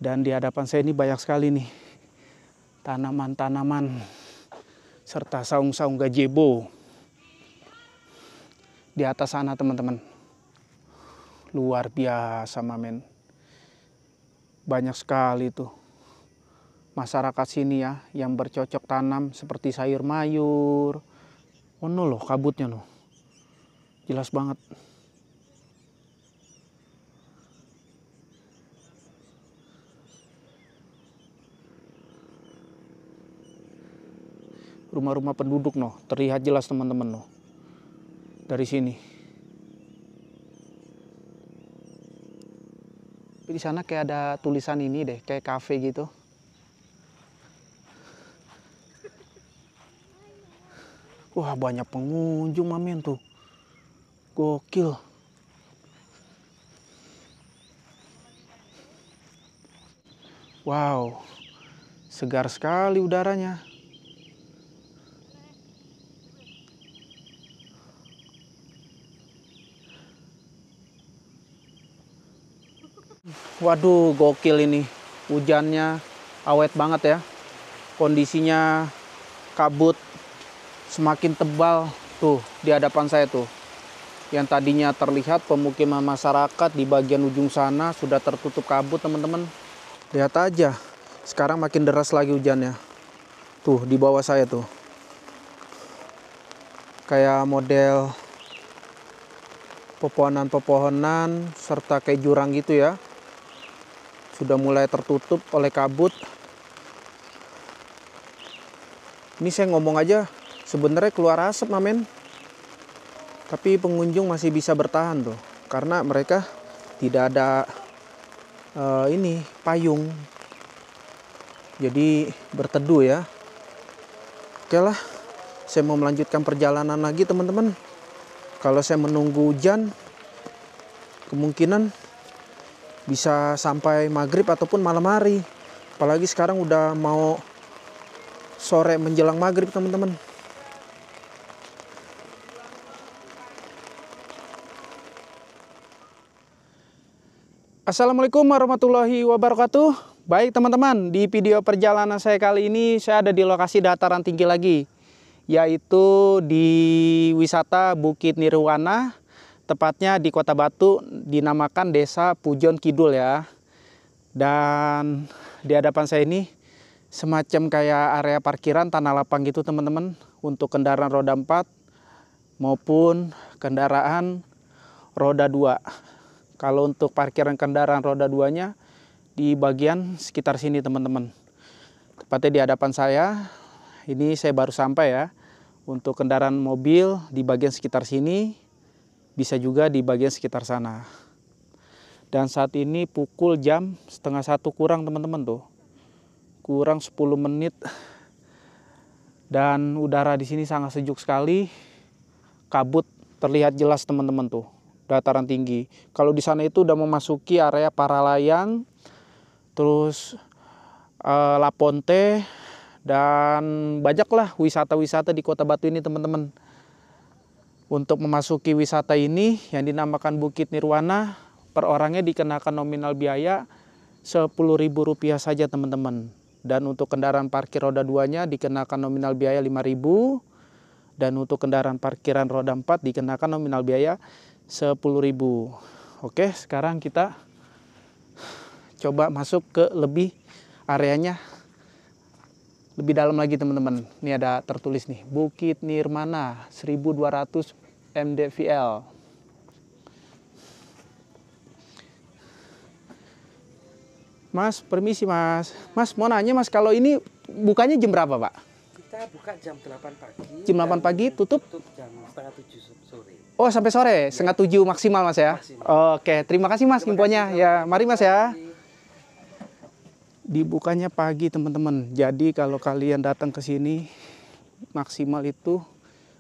Dan di hadapan saya ini banyak sekali nih tanaman-tanaman serta saung-saung gazebo. Di atas sana teman-teman. Luar biasa mamen. Banyak sekali tuh masyarakat sini ya yang bercocok tanam seperti sayur mayur. Oh no loh kabutnya loh. Jelas banget. Rumah-rumah penduduk noh, terlihat jelas teman-teman noh. Dari sini. Di sana kayak ada tulisan ini deh, kayak kafe gitu. Wah, banyak pengunjung mamen tuh. Gokil. Wow. Segar sekali udaranya. Waduh, gokil ini. Hujannya awet banget ya. Kondisinya kabut semakin tebal tuh di hadapan saya tuh. Yang tadinya terlihat pemukiman masyarakat di bagian ujung sana sudah tertutup kabut, teman-teman. Lihat aja. Sekarang makin deras lagi hujannya. Tuh di bawah saya tuh. Kayak model pepohonan-pepohonan serta kayak jurang gitu ya. Sudah mulai tertutup oleh kabut. Ini saya ngomong aja sebenarnya keluar asap mamen. Tapi pengunjung masih bisa bertahan tuh. Karena mereka tidak ada ini payung. Jadi berteduh ya. Oke lah. Saya mau melanjutkan perjalanan lagi teman-teman. Kalau saya menunggu hujan, kemungkinan bisa sampai maghrib ataupun malam hari. Apalagi sekarang udah mau sore menjelang maghrib teman-teman. Assalamualaikum warahmatullahi wabarakatuh. Baik teman-teman, di video perjalanan saya kali ini saya ada di lokasi dataran tinggi lagi, yaitu di wisata Bukit Nirwana, tepatnya di Kota Batu, dinamakan Desa Pujon Kidul ya. Dan di hadapan saya ini semacam kayak area parkiran tanah lapang gitu teman-teman, untuk kendaraan roda 4 maupun kendaraan roda 2. Kalau untuk parkiran kendaraan roda 2-nya di bagian sekitar sini teman-teman. Tepatnya di hadapan saya, ini saya baru sampai ya. Untuk kendaraan mobil di bagian sekitar sini, bisa juga di bagian sekitar sana. Dan saat ini pukul jam 12:30 kurang teman-teman tuh. Kurang 10 menit. Dan udara di sini sangat sejuk sekali. Kabut terlihat jelas teman-teman tuh. Dataran tinggi. Kalau di sana itu udah memasuki area Paralayang, terus Laponte, dan banyaklah wisata-wisata di Kota Batu ini teman-teman. Untuk memasuki wisata ini yang dinamakan Bukit Nirwana, per orangnya dikenakan nominal biaya Rp10.000 saja teman-teman. Dan untuk kendaraan parkir roda 2-nya dikenakan nominal biaya Rp5.000. Dan untuk kendaraan parkiran roda 4 dikenakan nominal biaya Rp10.000. Oke, sekarang kita coba masuk ke lebih areanya lebih dalam lagi teman-teman. Ini ada tertulis nih, Bukit Nirwana 1200 mdvl. Mas, permisi mas. Mas, mau nanya mas, kalau ini bukanya jam berapa pak? Kita buka jam 8 pagi. Jam 8 pagi, tutup jam setengah 7 sore. Oh, sampai sore, ya. Setengah 7 maksimal mas ya? Maksimal. Oke, terima kasih mas infonya. Ya, mari mas ya. Dibukanya pagi teman-teman. Jadi kalau kalian datang ke sini maksimal itu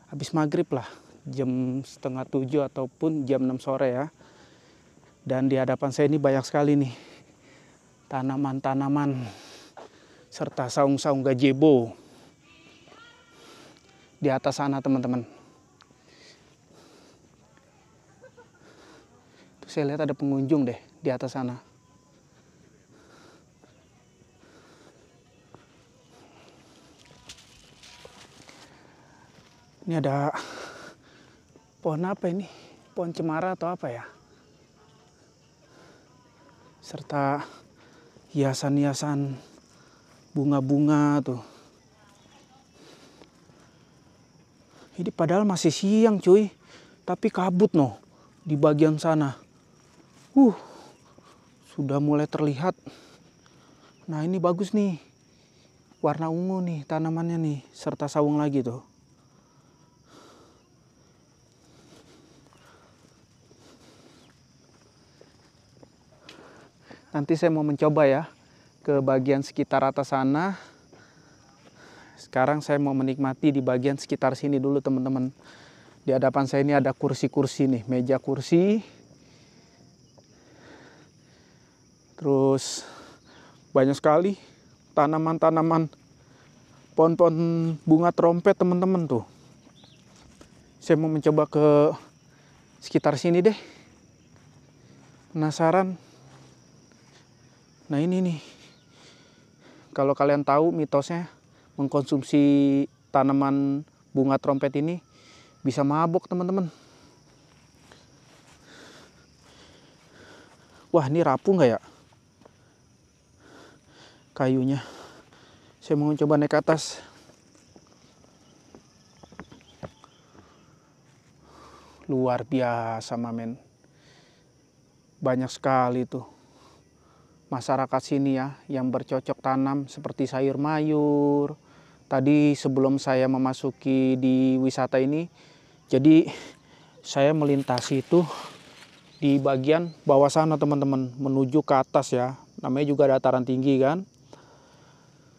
habis maghrib lah. Jam setengah 7 ataupun jam 6 sore ya. Dan di hadapan saya ini banyak sekali nih tanaman-tanaman serta saung-saung gazebo. Di atas sana teman-teman. Tuh saya lihat ada pengunjung deh di atas sana. Ini ada pohon apa ini? Pohon cemara atau apa ya? Serta hiasan-hiasan bunga-bunga tuh. Ini padahal masih siang cuy, tapi kabut noh di bagian sana. Sudah mulai terlihat. Nah ini bagus nih, warna ungu nih tanamannya nih, serta saung lagi tuh. Nanti saya mau mencoba ya ke bagian sekitar atas sana. Sekarang saya mau menikmati di bagian sekitar sini dulu teman-teman. Di hadapan saya ini ada kursi-kursi nih, meja kursi. Terus banyak sekali tanaman-tanaman, pohon-pohon bunga trompet teman-teman tuh. Saya mau mencoba ke sekitar sini deh. Penasaran. Nah ini nih, kalau kalian tahu mitosnya mengkonsumsi tanaman bunga trompet ini bisa mabok teman-teman. Wah ini rapuh nggak ya kayunya? Saya mau coba naik ke atas. Luar biasa mamen. Banyak sekali tuh masyarakat sini ya yang bercocok tanam seperti sayur mayur. Tadi sebelum saya memasuki di wisata ini, jadi saya melintasi itu di bagian bawah sana teman-teman, menuju ke atas ya. Namanya juga dataran tinggi kan.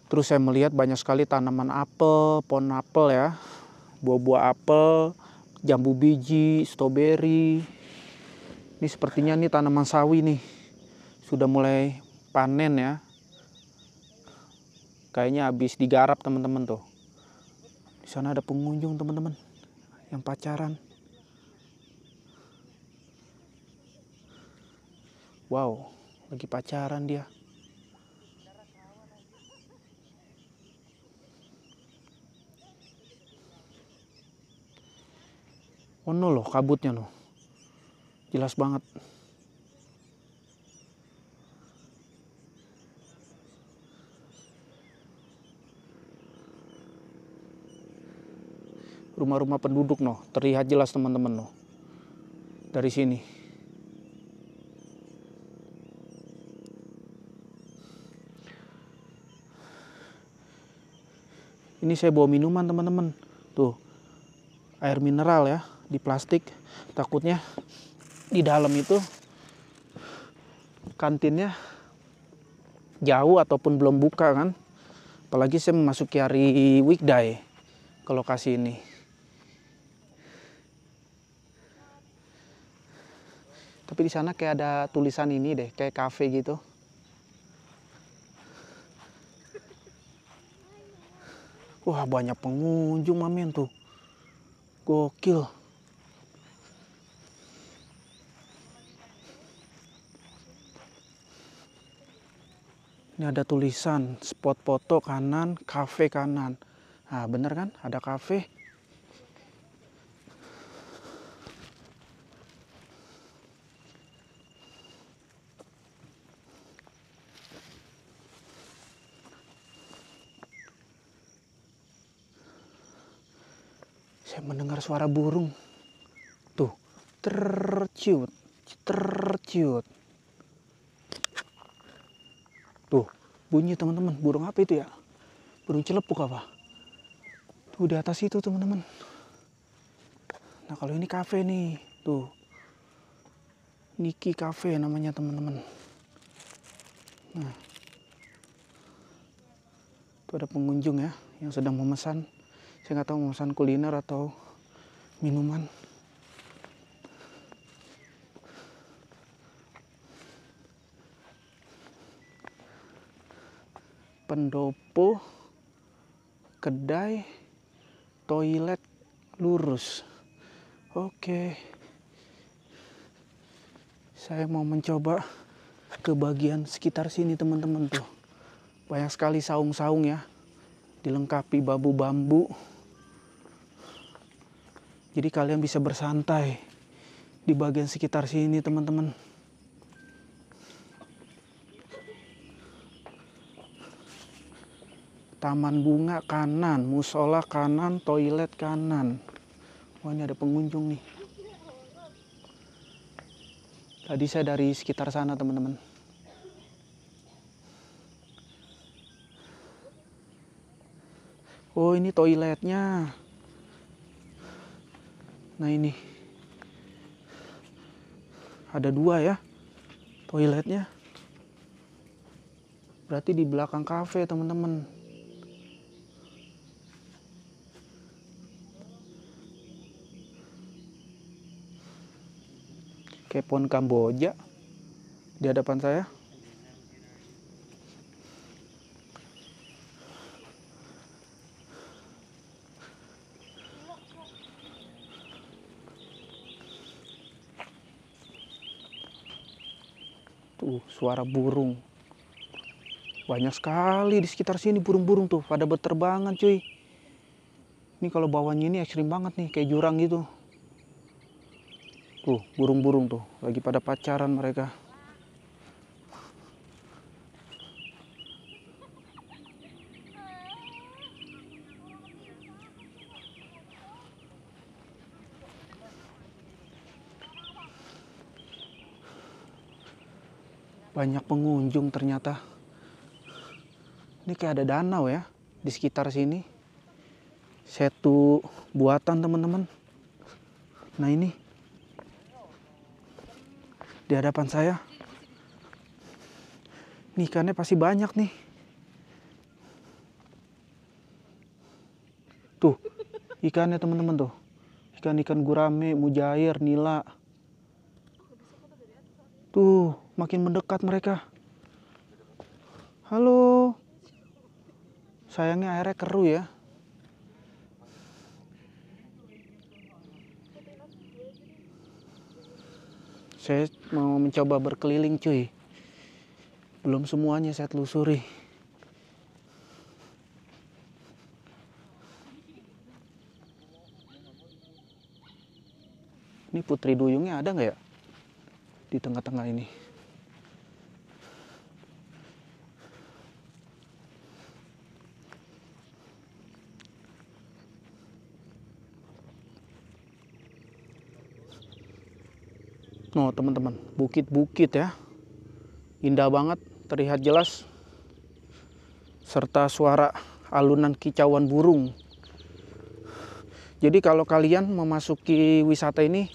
Terus saya melihat banyak sekali tanaman apel, pohon apel ya, buah-buah apel, jambu biji, stroberi. Ini sepertinya nih tanaman sawi nih, sudah mulai panen ya. Kayaknya habis digarap teman-teman tuh. Di sana ada pengunjung teman-teman yang pacaran. Wow, lagi pacaran dia. Oh no loh kabutnya loh. Jelas banget. Rumah-rumah penduduk noh, terlihat jelas teman-teman noh. Dari sini. Ini saya bawa minuman teman-teman. Tuh. Air mineral ya di plastik. Takutnya di dalam itu kantinnya jauh ataupun belum buka kan. Apalagi saya memasuki hari weekday ke lokasi ini. Tapi di sana kayak ada tulisan ini deh, kayak cafe gitu. Wah, banyak pengunjung mamen tuh. Gokil. Ini ada tulisan spot foto kanan, cafe kanan. Nah, bener kan? Ada cafe. Saya mendengar suara burung. Tuh, terciut, terciut. Tuh, bunyi teman-teman. Burung apa itu ya? Burung celepuk apa? Tuh di atas itu teman-teman. Nah kalau ini cafe nih. Tuh. Niki Cafe namanya teman-teman. Nah. Tuh ada pengunjung ya yang sedang memesan. Saya nggak tahu memesan kuliner atau minuman. Pendopo, kedai, toilet lurus. Oke. Saya mau mencoba ke bagian sekitar sini teman-teman tuh. Banyak sekali saung-saung ya. Dilengkapi bambu-bambu. Jadi kalian bisa bersantai di bagian sekitar sini, teman-teman. Taman bunga kanan, musola kanan, toilet kanan. Wah, ini ada pengunjung nih. Tadi saya dari sekitar sana, teman-teman. Oh, ini toiletnya. Nah, ini. Ada 2 ya toiletnya. Berarti di belakang kafe, teman-teman. Kepon Kamboja di hadapan saya. Tuh, suara burung. Banyak sekali di sekitar sini burung-burung tuh, pada berterbangan cuy. Ini kalau bawahnya ini ekstrim banget nih, kayak jurang gitu. Tuh, burung-burung tuh, lagi pada pacaran mereka. Banyak pengunjung ternyata. Ini kayak ada danau ya di sekitar sini. Setu buatan, teman-teman. Nah, ini di hadapan saya. Nih, ikannya pasti banyak nih. Tuh, ikannya, teman-teman tuh. Ikan-ikan gurame, mujair, nila. Tuh, makin mendekat mereka. Halo. Sayangnya airnya keruh ya. Saya mau mencoba berkeliling cuy. Belum semuanya saya telusuri. Ini putri duyungnya ada nggak ya? Di tengah-tengah ini. Oh, teman-teman, bukit-bukit ya. Indah banget, terlihat jelas. Serta suara alunan kicauan burung. Jadi kalau kalian memasuki wisata ini,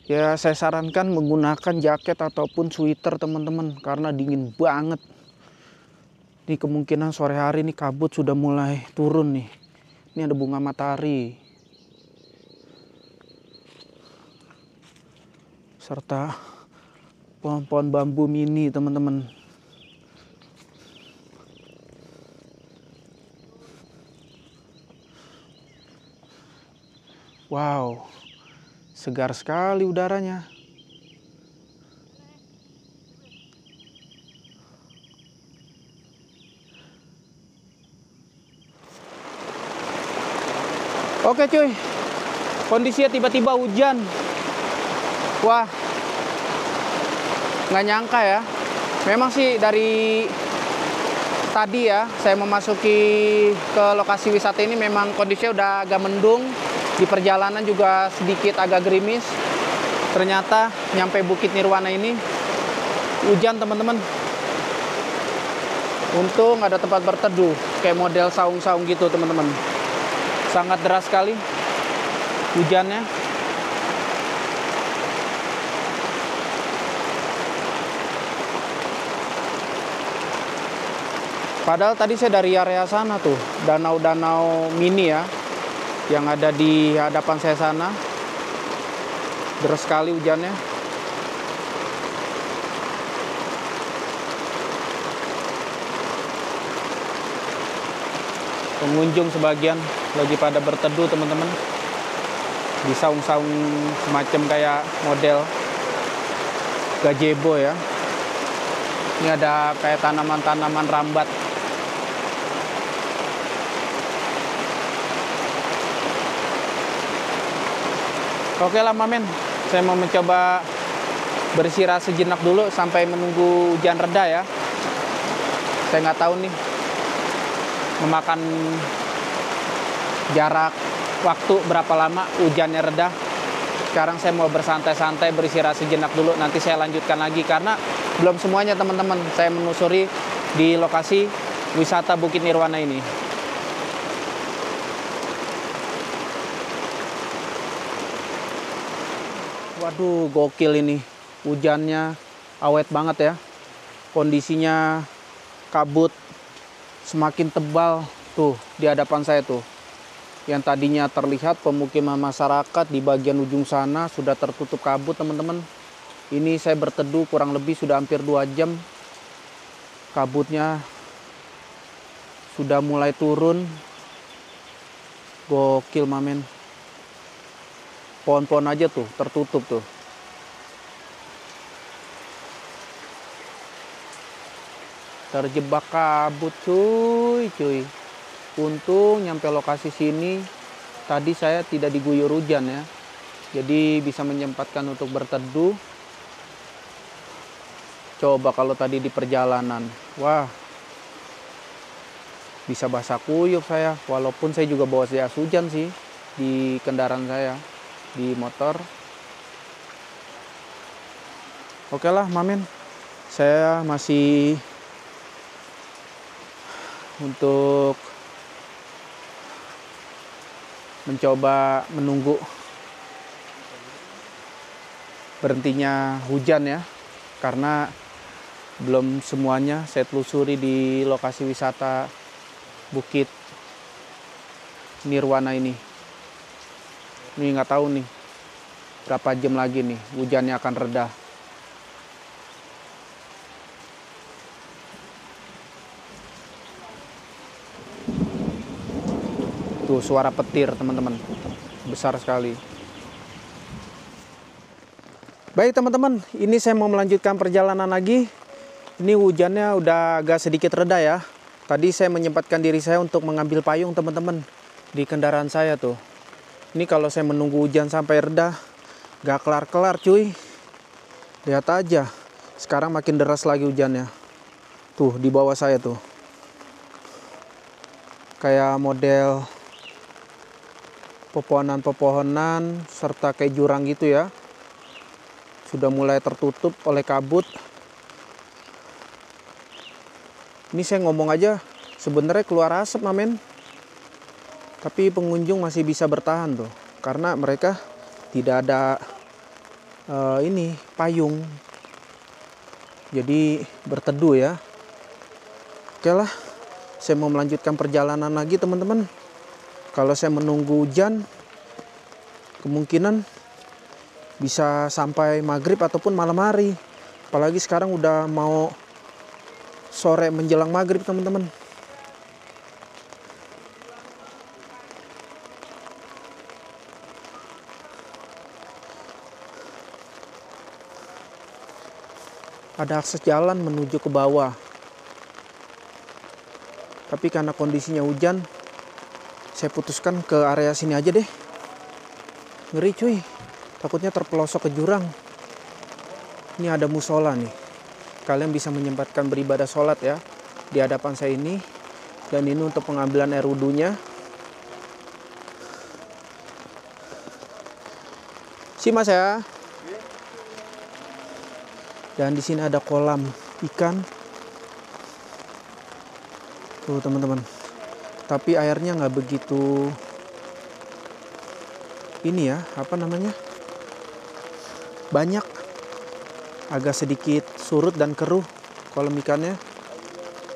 ya saya sarankan menggunakan jaket ataupun sweater, teman-teman, karena dingin banget. Ini kemungkinan sore hari ini kabut sudah mulai turun nih. Ini ada bunga matahari. Serta pohon-pohon bambu mini, teman-teman. Wow, segar sekali udaranya. Oke cuy, kondisinya tiba-tiba hujan. Wah, nggak nyangka ya. Memang sih dari tadi ya saya memasuki ke lokasi wisata ini memang kondisinya udah agak mendung. Di perjalanan juga sedikit agak gerimis. Ternyata nyampe Bukit Nirwana ini hujan, teman-teman. Untung ada tempat berteduh kayak model saung-saung gitu, teman-teman. Sangat deras sekali hujannya. Padahal tadi saya dari area sana tuh, danau-danau mini ya, yang ada di hadapan saya sana. Deras sekali hujannya. Pengunjung sebagian lagi pada berteduh, teman-teman, di saung-saung semacam kayak model gazebo ya. Ini ada kayak tanaman-tanaman rambat. Oke lah Mamen, saya mau mencoba beristirahat sejenak dulu sampai menunggu hujan reda ya. Saya nggak tahu nih memakan jarak waktu berapa lama hujannya reda. Sekarang saya mau bersantai-santai beristirahat sejenak dulu, nanti saya lanjutkan lagi karena belum semuanya teman-teman saya menelusuri di lokasi wisata Bukit Nirwana ini. Waduh, gokil ini. Hujannya awet banget ya. Kondisinya kabut semakin tebal tuh di hadapan saya tuh. Yang tadinya terlihat pemukiman masyarakat di bagian ujung sana sudah tertutup kabut teman-teman. Ini saya berteduh kurang lebih sudah hampir 2 jam. Kabutnya sudah mulai turun. Gokil Mamen. Pohon-pohon aja tuh tertutup tuh. Terjebak kabut cuy. Untung nyampe lokasi sini tadi saya tidak diguyur hujan ya. Jadi bisa menyempatkan untuk berteduh. Coba kalau tadi di perjalanan. Wah. Bisa basah kuyup saya. Walaupun saya juga bawa jas hujan sih di kendaraan saya, di motor. Oke lah Mamen. Saya masih untuk mencoba menunggu berhentinya hujan ya, karena belum semuanya saya telusuri di lokasi wisata Bukit Nirwana ini. Ini nggak tahu nih berapa jam lagi nih hujannya akan reda. Tuh suara petir teman-teman, besar sekali. Baik teman-teman, ini saya mau melanjutkan perjalanan lagi. Ini hujannya udah agak sedikit reda ya. Tadi saya menyempatkan diri saya untuk mengambil payung teman-teman di kendaraan saya tuh. Ini kalau saya menunggu hujan sampai reda, gak kelar-kelar cuy. Lihat aja, sekarang makin deras lagi hujannya. Tuh di bawah saya tuh. Kayak model pepohonan-pepohonan serta kayak jurang gitu ya. Sudah mulai tertutup oleh kabut. Ini saya ngomong aja sebenarnya keluar asap Mamen. Tapi pengunjung masih bisa bertahan tuh karena mereka tidak ada payung. Jadi berteduh ya. Oke lah, saya mau melanjutkan perjalanan lagi teman-teman. Kalau saya menunggu hujan, kemungkinan bisa sampai maghrib ataupun malam hari. Apalagi sekarang udah mau sore menjelang maghrib teman-teman. Ada akses jalan menuju ke bawah. Tapi karena kondisinya hujan, saya putuskan ke area sini aja deh. Ngeri cuy, takutnya terpelosok ke jurang. Ini ada musola nih. Kalian bisa menyempatkan beribadah sholat ya di hadapan saya ini. Dan ini untuk pengambilan air wudhunya. Si mas ya. Dan di sini ada kolam ikan. Tuh teman-teman. Tapi airnya nggak begitu ini ya, apa namanya? Banyak. Agak sedikit surut dan keruh kolam ikannya.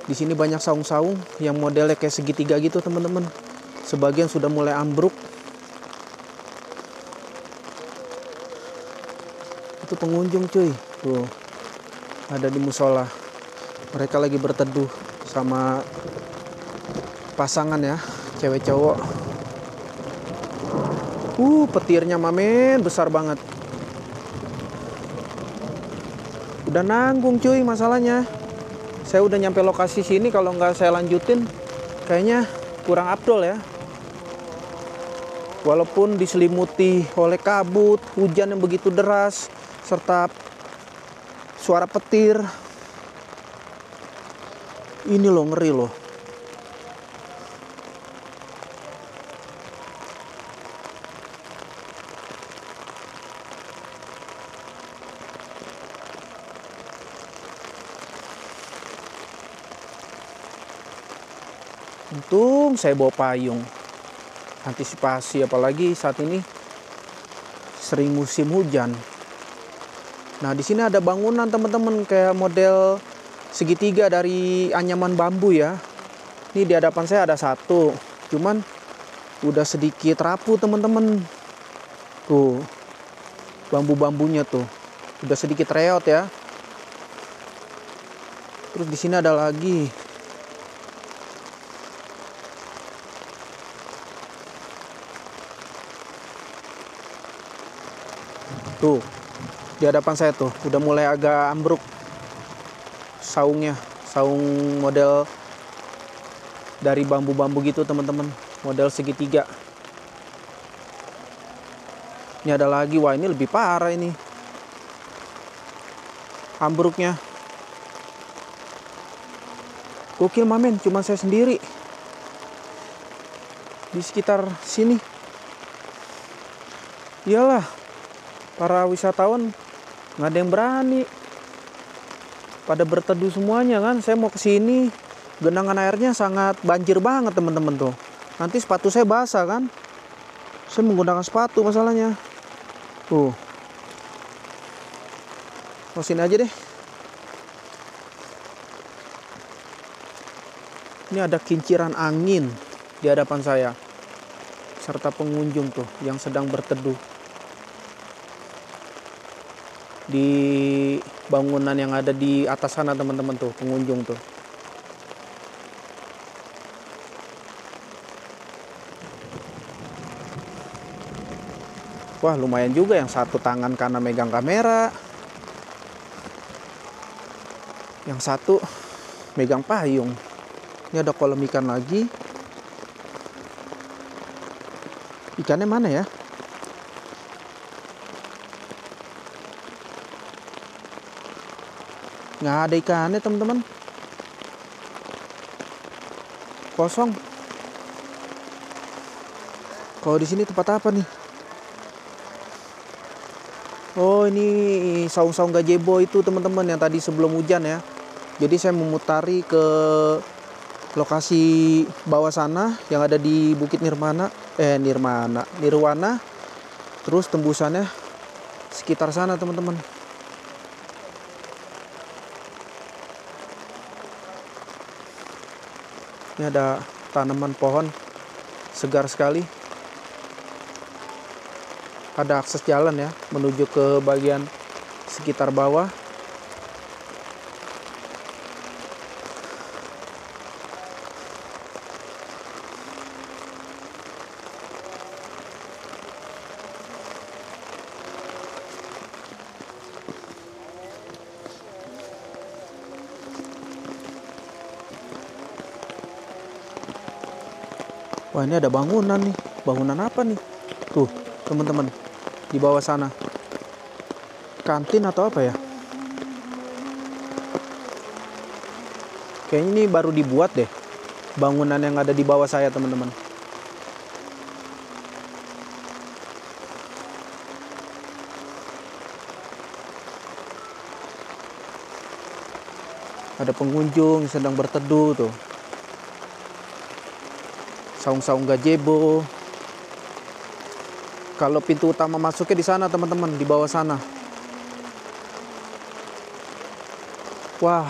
Di sini banyak saung-saung yang modelnya kayak segitiga gitu, teman-teman. Sebagian sudah mulai ambruk. Itu pengunjung cuy. Tuh. Ada di musola. Mereka lagi berteduh sama pasangan ya, cewek cowok. Petirnya Mamen besar banget. Udah nanggung cuy masalahnya. Saya udah nyampe lokasi sini, kalau nggak saya lanjutin kayaknya kurang afdol ya. Walaupun diselimuti oleh kabut, hujan yang begitu deras, serta suara petir. Ini loh, ngeri loh. Untung saya bawa payung. Antisipasi, apalagi saat ini sering musim hujan. Nah, di sini ada bangunan teman-teman kayak model segitiga dari anyaman bambu ya. Ini di hadapan saya ada satu, cuman udah sedikit rapuh teman-teman. Tuh, bambu-bambunya tuh udah sedikit reot ya. Terus di sini ada lagi. Tuh, di hadapan saya tuh udah mulai agak ambruk saungnya, saung model dari bambu-bambu gitu teman-teman, model segitiga. Ini ada lagi, wah ini lebih parah ini ambruknya. Gokil mamen, cuma saya sendiri di sekitar sini. Iyalah, para wisatawan nggak ada yang berani, pada berteduh semuanya kan. Saya mau ke sini, genangan airnya sangat banjir banget teman-teman tuh. Nanti sepatu saya basah kan. Saya menggunakan sepatu masalahnya. Tuh. Oh, sini aja deh. Ini ada kinciran angin di hadapan saya, serta pengunjung tuh yang sedang berteduh di bangunan yang ada di atas sana teman-teman tuh, pengunjung tuh. Wah, lumayan juga yang satu tangan kanan megang kamera, yang satu megang payung. Ini ada kolam ikan lagi. Ikannya mana ya? Nggak ada ikannya teman-teman. Kosong. Kalau di sini tempat apa nih? Oh, ini saung-saung gazebo itu teman-teman yang tadi sebelum hujan ya. Jadi saya memutari ke lokasi bawah sana yang ada di Bukit Nirwana. Terus tembusannya sekitar sana teman-teman. Ini ada tanaman pohon segar sekali. Ada akses jalan ya menuju ke bagian sekitar bawah. Wah, ini ada bangunan nih. Bangunan apa nih? Tuh, teman-teman. Di bawah sana. Kantin atau apa ya? Kayaknya ini baru dibuat deh. Bangunan yang ada di bawah saya, teman-teman. Ada pengunjung sedang berteduh tuh. Saung-saung gazebo. Kalau pintu utama masuknya di sana teman-teman, di bawah sana. Wah,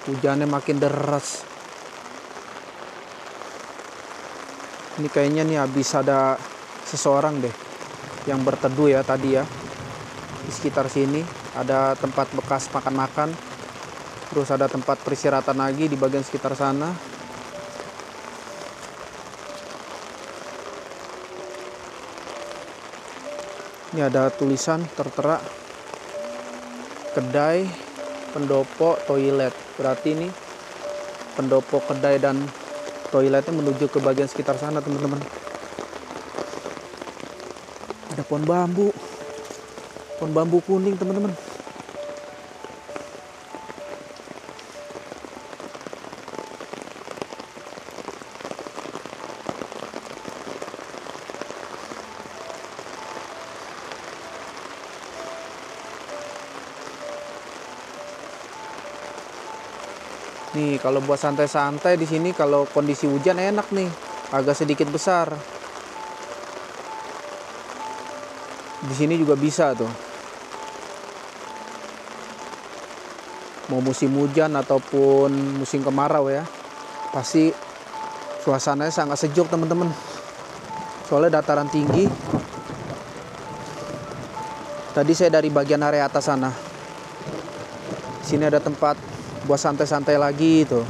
hujannya makin deras. Ini kayaknya nih habis ada seseorang deh yang berteduh ya tadi ya. Di sekitar sini ada tempat bekas makan-makan. Terus ada tempat peristirahatan lagi di bagian sekitar sana. Ini ada tulisan tertera kedai pendopo toilet. Berarti ini pendopo kedai dan toiletnya menuju ke bagian sekitar sana teman-teman. Ada pohon bambu. Pohon bambu kuning, teman-teman. Nih, kalau buat santai-santai di sini kalau kondisi hujan enak nih. Agak sedikit besar. Di sini juga bisa tuh. Mau musim hujan ataupun musim kemarau ya. Pasti suasananya sangat sejuk, teman-teman. Soalnya dataran tinggi. Tadi saya dari bagian area atas sana. Sini ada tempat buat santai-santai lagi tuh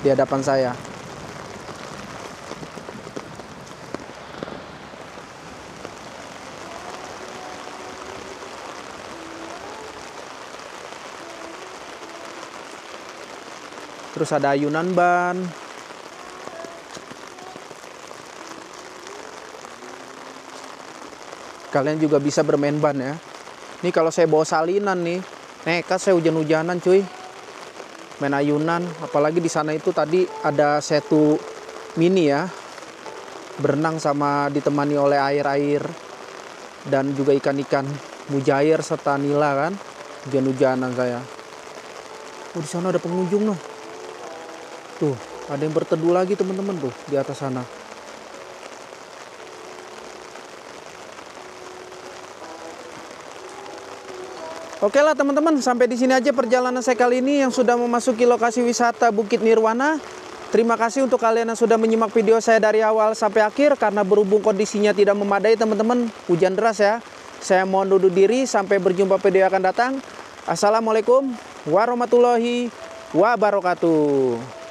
di hadapan saya. Terus ada ayunan ban. Kalian juga bisa bermain ban ya. Ini kalau saya bawa salinan nih, nekat saya hujan-hujanan cuy. Main ayunan, apalagi di sana itu tadi ada setu mini ya. Berenang sama ditemani oleh air-air dan juga ikan-ikan mujair serta nila kan. Hujan-hujanan saya. Oh, di sana ada pengunjung noh. Tuh, ada yang berteduh lagi teman-teman tuh di atas sana. Oke lah teman-teman, sampai di sini aja perjalanan saya kali ini yang sudah memasuki lokasi wisata Bukit Nirwana. Terima kasih untuk kalian yang sudah menyimak video saya dari awal sampai akhir. Karena berhubung kondisinya tidak memadai teman-teman, hujan deras ya. Saya mohon undur diri, sampai berjumpa video akan datang. Assalamualaikum warahmatullahi wabarakatuh.